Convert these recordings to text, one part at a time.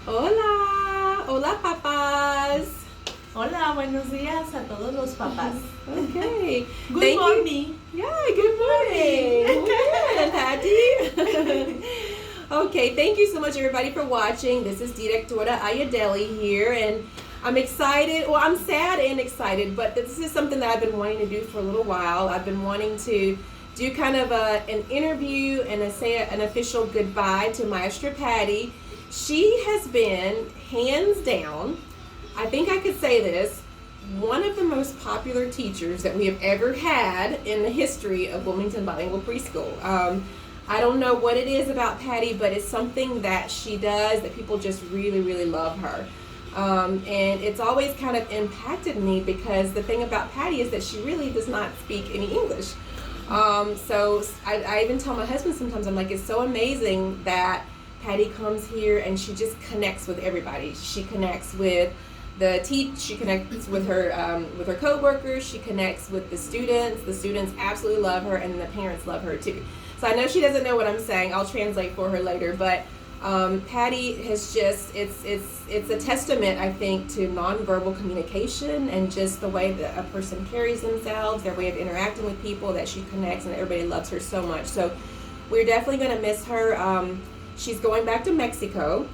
Hola, hola papás. Hola, buenos días a todos los papás. Okay. Good morning. Yeah, good morning. Good, Patty. Okay, thank you so much everybody for watching. This is Directora Ayadeli here, and I'm excited. Well, I'm sad and excited, but this is something that I've been wanting to do for a little while. I've been wanting to do kind of an interview and say an official goodbye to Maestra Patty. She has been, hands down, I think I could say this, one of the most popular teachers that we have ever had in the history of Wilmington Bilingual Preschool. I don't know what it is about Patty, but it's something that she does that people just really, really love her. And it's always kind of impacted me because the thing about Patty is that she really does not speak any English. So I even tell my husband sometimes, I'm like, it's so amazing that Patty comes here and she just connects with everybody. She connects with she connects with her co-workers, she connects with the students. The students absolutely love her, and the parents love her too. So I know she doesn't know what I'm saying. I'll translate for her later, but Patty has just, it's a testament, I think, to nonverbal communication and just the way that a person carries themselves, their way of interacting with people, that she connects, and everybody loves her so much. So we're definitely going to miss her. She's going back to Mexico.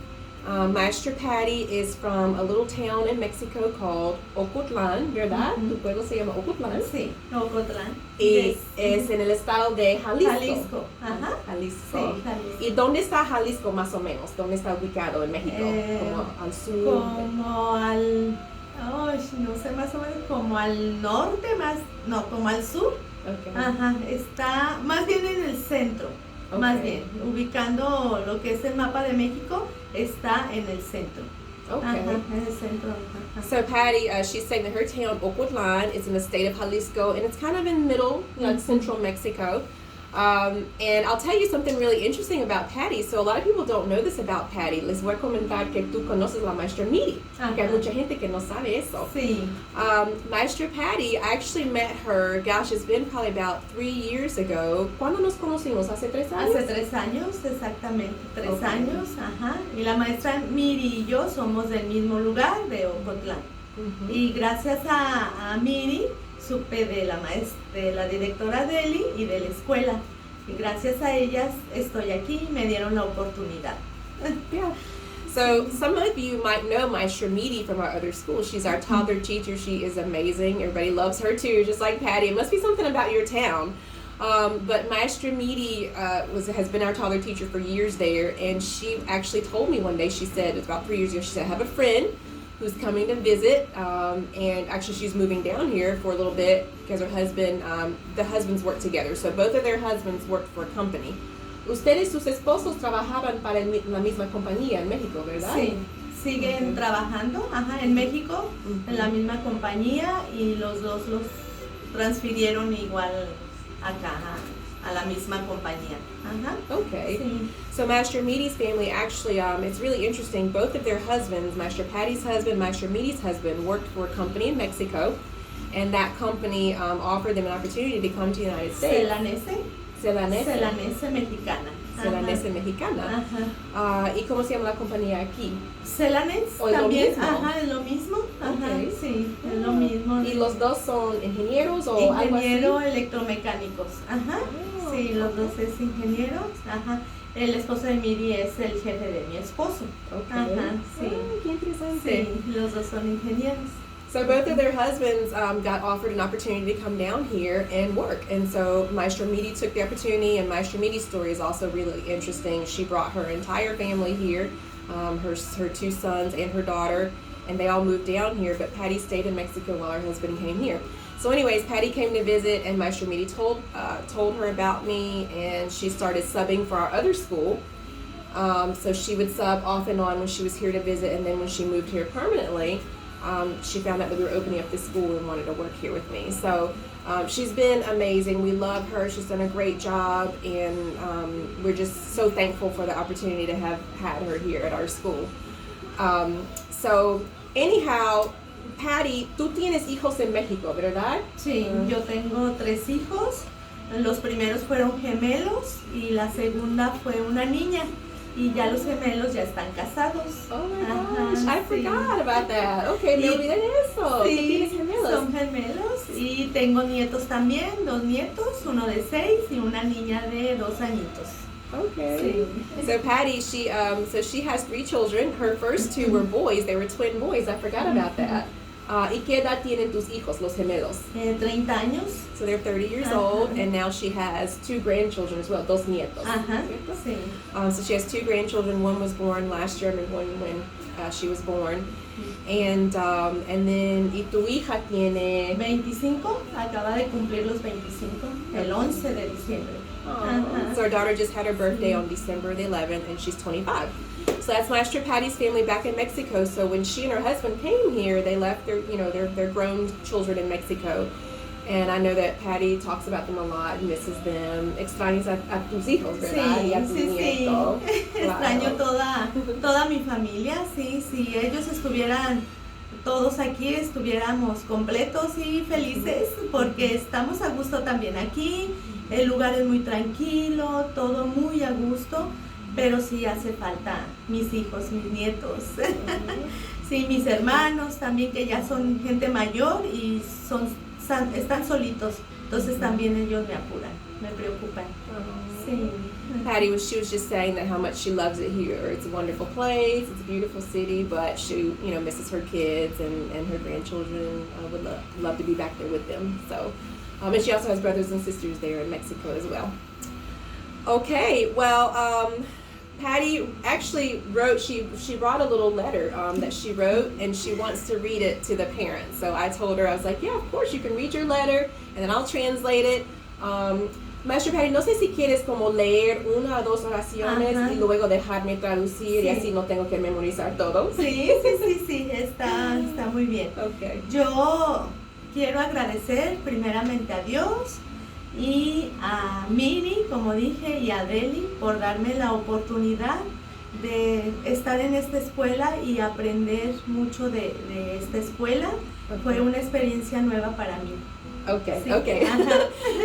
Maestra Patty is from a little town in Mexico called Ocotlan, ¿verdad? Tu pueblo se llama Ocotlan. Sí, Ocotlan. Y es en el estado de Jalisco. Jalisco. Ajá. Jalisco. Sí, Jalisco. ¿Y dónde está Jalisco más o menos? ¿Dónde está ubicado en México? Como al sur. Como al, no sé, más o menos como al norte, como al sur. Okay. Ajá, está más bien en el centro. Okay. Más bien, ubicando lo que es el mapa de México, está en el centro. Okay. Ajá, en el centro. Ajá. So Patty, she's saying that her town, Ocotlan, is in the state of Jalisco, and it's kind of in middle, like central Mexico. And I'll tell you something really interesting about Patty. So a lot of people don't know this about Patty. Les voy a comentar que tú conoces la Maestra Miri, porque hay mucha gente que no sabe eso. Sí. Maestra Patty, I actually met her, gosh, it's been probably about 3 years ago. ¿Cuándo nos conocimos? ¿Hace 3 años? Hace 3 años, exactamente, 3 años, ajá. Y la maestra Miri y yo somos del mismo lugar, de Ocotlán. Y gracias a Miri supe de la directora Deli y de la escuela. Y gracias a ellas estoy aquí y me dieron la oportunidad. Yeah. So some of you might know Maestra Miri from our other school. She's our toddler teacher. She is amazing. Everybody loves her too, just like Patty. It must be something about your town. But Maestra Miri has been our toddler teacher for years there, and she actually told me one day, she said, it's about 3 years ago, she said, I have a friend who's coming to visit, and actually she's moving down here for a little bit because her husband, the husbands work together, so both of their husbands worked for a company. Ustedes, sus esposos, trabajaban para la misma compañía en México, ¿verdad? Sí, siguen trabajando, ajá, en México, en la misma compañía, y los dos los transfirieron igual acá, a la misma compañía. Uh-huh. Okay. Sí. So Maestra Miri's family actually, it's really interesting. Both of their husbands, Maestra Patty's husband, Maestra Miri's husband, worked for a company in Mexico, and that company offered them an opportunity to come to the United States. Celanese Mexicana. Celanese Mexicana. Ajá. ¿Y cómo se llama la compañía aquí? Celanese también, ajá, es lo mismo. Ajá, okay. Sí, es lo mismo. ¿Y los dos son ingenieros o algo así? Ingeniero electromecánicos. Ajá. Oh, sí, los dos es ingeniero. Ajá. El esposo de Miri es el jefe de mi esposo. Okay. Ajá, sí. Oh, qué interesante. Sí, los dos son ingenieros. So both of their husbands got offered an opportunity to come down here and work. And so Maestra Miri took the opportunity, and Maestra Miri's story is also really interesting. She brought her entire family here, her 2 sons and her daughter, and they all moved down here, but Patty stayed in Mexico while her husband came here. So anyways, Patty came to visit, and Maestra Miri told her about me, and she started subbing for our other school. So she would sub off and on when she was here to visit, and then when she moved here permanently, she found out that we were opening up this school and wanted to work here with me. So she's been amazing. We love her. She's done a great job, and we're just so thankful for the opportunity to have had her here at our school. So anyhow, Patty, tú tienes hijos en México, ¿verdad? Sí, yo tengo 3 hijos. Los primeros fueron gemelos y la segunda fue una niña. Y ya los gemelos ya están casados. Oh my I forgot about that. Okay, me olvidé de eso. Sí, ¿Tienes gemelos? son gemelos y tengo nietos también, 2 nietos, uno de 6 y una niña de 2 añitos. Okay. Sí. So Patty, she has 3 children. Her first 2 were boys. They were twin boys. I forgot about that. ¿Y qué edad tienen tus hijos, los gemelos? 30 años. So they're 30 years old, and now she has 2 grandchildren as well, 2 nietos. Ajá, sí. So she has 2 grandchildren. One was born last year, and one when she was born. And then, ¿y tu hija tiene? 25, acaba de cumplir los 25, el 11 de diciembre. So our daughter just had her birthday on December the 11th, and she's 25. So that's Maestra Patty's family back in Mexico. So when she and her husband came here, they left their grown children in Mexico. And I know that Patty talks about them a lot, misses them. Extrañas a tus hijos, ¿verdad? Sí, Y a tus sí, nietos. sí. Extraño toda mi familia, sí. Si ellos estuvieran todos aquí, estuviéramos completos y felices, porque estamos a gusto también aquí. El lugar es muy tranquilo, todo muy a gusto, pero sí hace falta mis hijos, mis nietos. Sí, mis hermanos también, que ya son gente mayor y están solitos, entonces también ellos me apuran, me preocupan. Sí. Patty she was just saying that how much she loves it here. It's a wonderful place, it's a beautiful city, but she misses her kids and her grandchildren. Would love to be back there with them. So, and she also has brothers and sisters there in Mexico as well. Okay, well, Patty actually wrote, she brought a little letter that she wrote, and she wants to read it to the parents. So I told her, I was like, yeah, of course, you can read your letter, and then I'll translate it. Maestra Patty, no sé si quieres como leer 1 o 2 oraciones y luego dejarme traducir y así no tengo que memorizar todo. Sí, está muy bien. Okay. Yo quiero agradecer primeramente a Dios y a Miri, como dije, y a Deli por darme la oportunidad de estar en esta escuela y aprender mucho de esta escuela. Okay. Fue una experiencia nueva para mí. Okay, Sí. okay.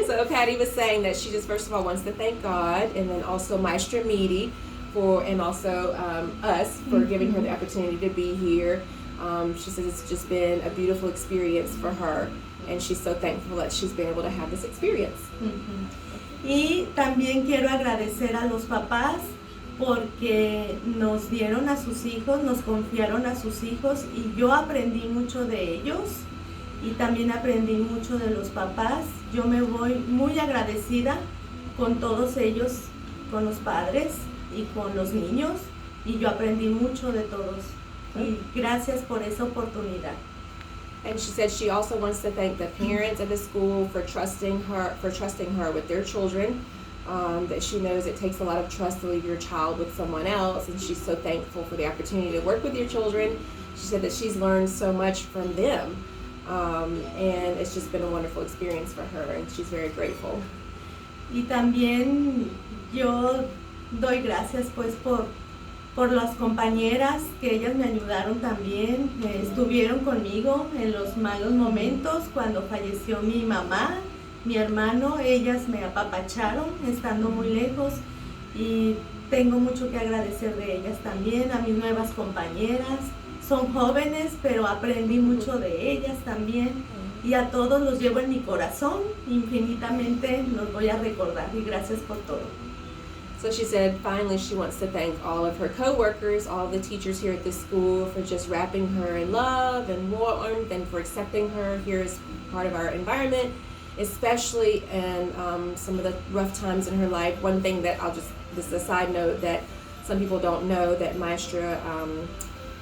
So Patty was saying that she just first of all wants to thank God, and then also Maestra Miri and also us for giving her the opportunity to be here. She says it's just been a beautiful experience for her, and she's so thankful that she's been able to have this experience. Y también quiero agradecer a los papás porque nos dieron a sus hijos, nos confiaron a sus hijos y yo aprendí mucho de ellos y también aprendí mucho de los papás. Yo me voy muy agradecida con todos ellos, con los padres y con los niños, y yo aprendí mucho de todos. Y gracias por esa oportunidad. And she said she also wants to thank the parents at the school for trusting her with their children. That she knows it takes a lot of trust to leave your child with someone else, and she's so thankful for the opportunity to work with your children. She said that she's learned so much from them, and it's just been a wonderful experience for her, and she's very grateful. Y también yo doy gracias pues por las compañeras, que ellas me ayudaron también, estuvieron conmigo en los malos momentos, cuando falleció mi mamá, mi hermano, ellas me apapacharon estando muy lejos, y tengo mucho que agradecer de ellas también, a mis nuevas compañeras. Son jóvenes, pero aprendí mucho de ellas también, y a todos los llevo en mi corazón, infinitamente los voy a recordar, y gracias por todo. So she said finally she wants to thank all of her co-workers, all of the teachers here at the school for just wrapping her in love and warmth and for accepting her here as part of our environment, especially in some of the rough times in her life. One thing that this is a side note that some people don't know, that Maestra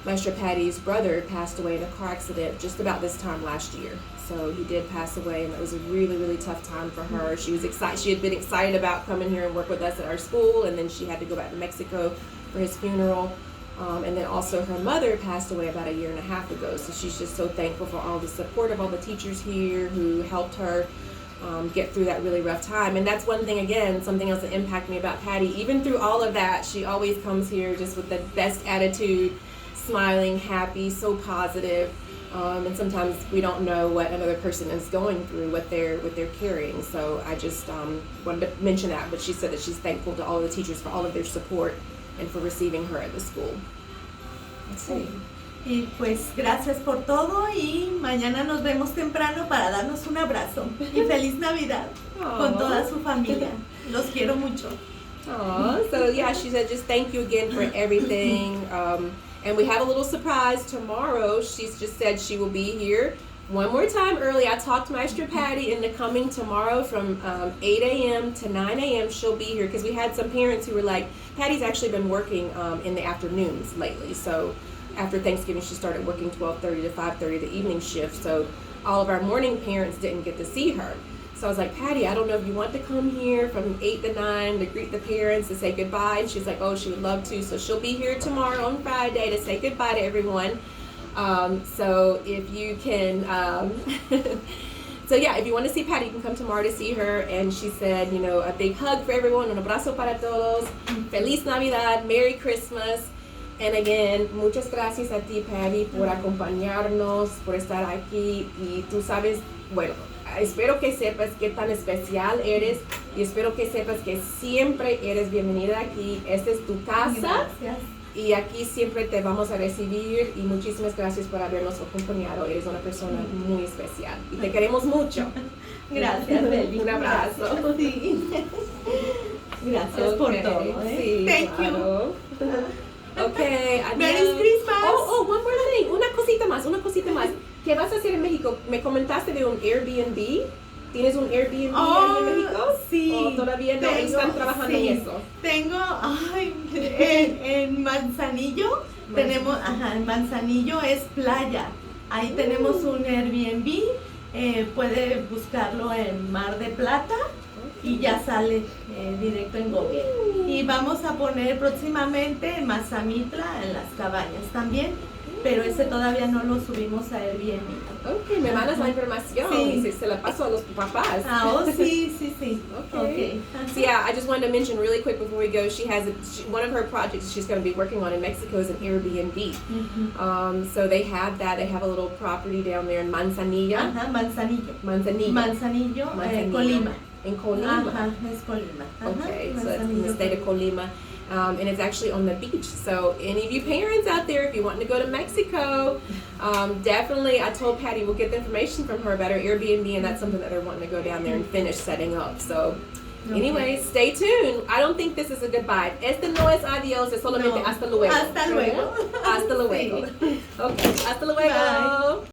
Patty's brother passed away in a car accident just about this time last year. So he did pass away, and it was a really, really tough time for her. She was excited. She had been excited about coming here and work with us at our school, and then she had to go back to Mexico for his funeral. And then also her mother passed away about 1.5 years ago. So she's just so thankful for all the support of all the teachers here who helped her get through that really rough time. And that's one thing, again, something else that impacted me about Patty. Even through all of that, she always comes here just with the best attitude, smiling, happy, so positive. And sometimes we don't know what another person is going through, what they're carrying. So I just wanted to mention that. But she said that she's thankful to all of the teachers for all of their support and for receiving her at the school. Let's see. Y pues gracias por todo y mañana nos vemos temprano para darnos un abrazo. Y feliz Navidad con toda su familia. Los quiero mucho. So yeah, she said just thank you again for everything. And we have a little surprise tomorrow. She's just said she will be here one more time early. I talked Maestra Patty into coming tomorrow from 8 a.m. to 9 a.m. She'll be here because we had some parents who were like, Patty's actually been working in the afternoons lately. So after Thanksgiving, she started working 12:30 to 5:30, the evening shift. So all of our morning parents didn't get to see her. So I was like, Patty, I don't know if you want to come here from 8 to 9 to greet the parents, to say goodbye. And she's like, oh, she would love to. So she'll be here tomorrow on Friday to say goodbye to everyone. So if you can, so yeah, if you want to see Patty, you can come tomorrow to see her. And she said, you know, a big hug for everyone, un abrazo para todos, Feliz Navidad, Merry Christmas. And again, muchas gracias a ti, Patty, por acompañarnos, por estar aquí. Y tú sabes, bueno, espero que sepas qué tan especial eres y espero que sepas que siempre eres bienvenida aquí. Esta es tu casa. Gracias. Y aquí siempre te vamos a recibir y muchísimas gracias por habernos acompañado. Eres una persona muy especial y te queremos mucho. Gracias, Beli. Un abrazo. Sí. Gracias por todo. Sí, Thank claro. Okay, adiós. Merry Christmas. Oh, one more thing. Una cosita más. ¿Qué vas a hacer en México? Me comentaste de un Airbnb. ¿Tienes un Airbnb ahí en México? Sí. ¿O todavía no están trabajando en eso? Tengo, en Manzanillo, tenemos, en Manzanillo es playa. Ahí tenemos un Airbnb, puede buscarlo en Mar de Plata y ya sale directo en Google. Y vamos a poner próximamente en Mazamitla, en las cabañas también, pero ese todavía no lo subimos a Airbnb. Ok, me mandas la información. Sí. Se la paso a los papás. Sí. Okay. So yeah, I just wanted to mention really quick before we go, she has one of her projects she's going to be working on in Mexico is an Airbnb. So they have that. They have a little property down there in Manzanillo. Manzanillo, Colima. In Colima. Es Colima. Okay, so it's in the state of Colima. And it's actually on the beach. So any of you parents out there, if you want to go to Mexico, definitely, I told Patty we'll get the information from her about her Airbnb, and that's something that they're wanting to go down there and finish setting up. So anyway, stay tuned. I don't think this is a goodbye. Este no es adiós, es solamente hasta luego. Hasta luego. Hasta luego. Okay, hasta luego. Bye.